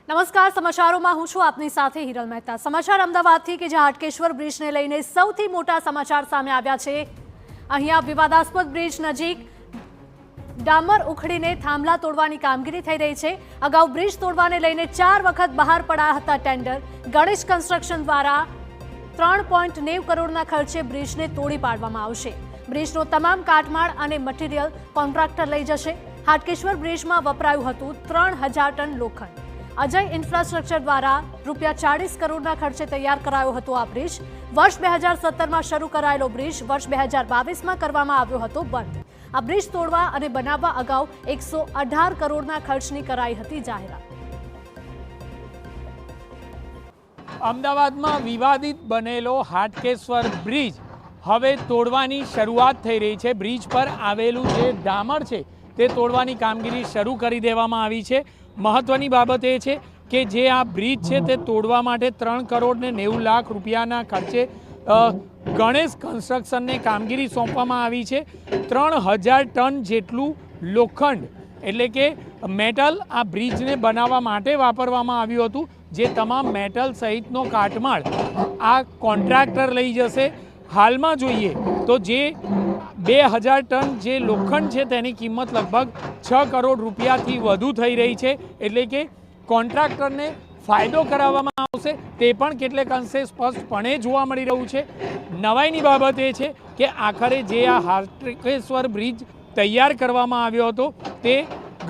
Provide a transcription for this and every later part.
નમસ્કાર, સમાચારોમાં હું છું આપની સાથે હિરલ મહેતા। સમાચાર અમદાવાદથી કે જ્યાં હાટકેશ્વર બ્રિજને લઈને સૌથી મોટા સમાચાર સામે આવ્યા છે। અહીંયા વિવાદાસ્પદ બ્રિજ નજીક ડામર ઉખડીને થાંભલા તોડવાની કામગીરી થઈ રહી છે। અગાઉ બ્રિજ તોડવાને લઈને 4 વખત બહાર પડ્યા હતા ટેન્ડર। ગણેશ કન્સ્ટ્રક્શન દ્વારા 3.90 કરોડના ખર્ચે બ્રિજને તોડી પાડવામાં આવશે। બ્રિજનો તમામ કાટમાળ અને મટીરીયલ કોન્ટ્રાક્ટર લઈ જશે। હાટકેશ્વર બ્રિજમાં વપરાયું હતું 3000 ટન લોખંડ। અજય ઇન્ફ્રાસ્ટ્રક્ચર દ્વારા ₹40 કરોડના ખર્ચે તૈયાર કરાયો હતો આ બ્રિજ। વર્ષ 2017માં શરૂ કરાયેલો બ્રિજ વર્ષ 2022માં કરવામાં આવ્યો હતો બંધ। આ બ્રિજ તોડવા અને બનાવવા અગાઉ 118 કરોડના ખર્ચની કરાઈ હતી જાહેરાત। અમદાવાદમાં વિવાદિત બનેલો હાટકેશ્વર બ્રિજ હવે તોડવાની શરૂઆત થઈ રહી છે। બ્રિજ પર આવેલું જે ડામર છે તે તોડવાની કામગીરી શરૂ કરી દેવામાં આવી છે। મહત્વની બાબત એ છે કે જે આ બ્રિજ છે તે તોડવા માટે 3 કરોડ ને 90 લાખ રૂપિયાના ખર્ચે ગણેશ કન્સ્ટ્રક્શનને કામગીરી સોંપવામાં આવી છે। 3000 ટન જેટલું લોખંડ એટલે કે મેટલ આ બ્રિજને બનાવવા માટે વાપરવામાં આવ્યું હતું। જે તમામ મેટલ સહિતનો કાટમાળ આ કોન્ટ્રાક્ટર લઈ જશે। હાલમાં જોઈએ તો જે 2000 ટન જે લોખંડ છે તેની કિંમત લગભગ 6 કરોડ રૂપિયાથી વધુ થઈ રહી છે। એટલે કે કોન્ટ્રાક્ટરને ફાયદો કરાવવામાં આવશે તે પણ કેટલેક અંશે સ્પષ્ટપણે જોવા મળી રહ્યું છે। નવાઈની બાબત એ છે કે આખરે જે આ હાટકેશ્વર બ્રિજ તૈયાર કરવામાં આવ્યો હતો તે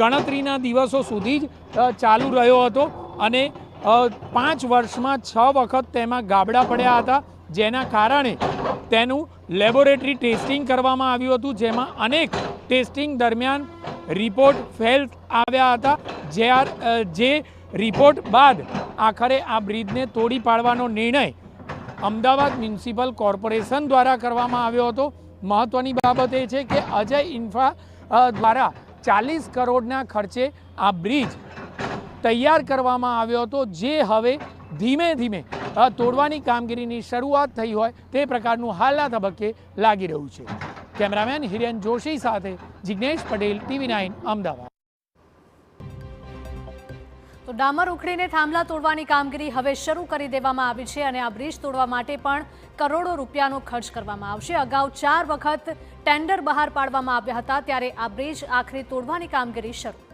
ગણતરીના દિવસો સુધી જ ચાલુ રહ્યો હતો અને 5 વર્ષમાં 6 વખત તેમાં ગાબડા પડ્યા હતા, જેના કારણે તેનું લેબોરેટરી ટેસ્ટિંગ કરવામાં આવ્યું હતું, જેમાં અનેક ટેસ્ટિંગ દરમિયાન રિપોર્ટ ફેલ આવ્યા હતા। જે રિપોર્ટ બાદ આખરે આ બ્રિજને તોડી પાડવાનો નિર્ણય અમદાવાદ મ્યુનિસિપલ કોર્પોરેશન દ્વારા કરવામાં આવ્યો હતો। મહત્વની બાબત એ છે કે અજય ઇન્ફ્રા દ્વારા 40 કરોડના ખર્ચે આ બ્રિજ તૈયાર કરવામાં આવ્યો હતો, જે હવે ધીમે ધીમે તોડવાની કામગીરીની શરૂઆત થઈ હોય તે પ્રકારનું હાલના તબક્કે લાગી રહ્યું છે। કેમેરામેન હિરેન જોશી સાથે જિગ્નેશ પટેલ, TV9 અમદાવાદ। તો ડામર ઉખડીને થાંભલા તોડવાની કામગીરી હવે શરૂ કરી દેવામાં આવી છે અને આ બ્રિજ તોડવા માટે પણ કરોડો રૂપિયાનો ખર્ચ કરવામાં આવશે। અગાઉ 4 વખત ટેન્ડર બહાર પાડવામાં આવ્યા હતા, ત્યારે આ બ્રિજ આખરે તોડવાની કામગીરી શરૂ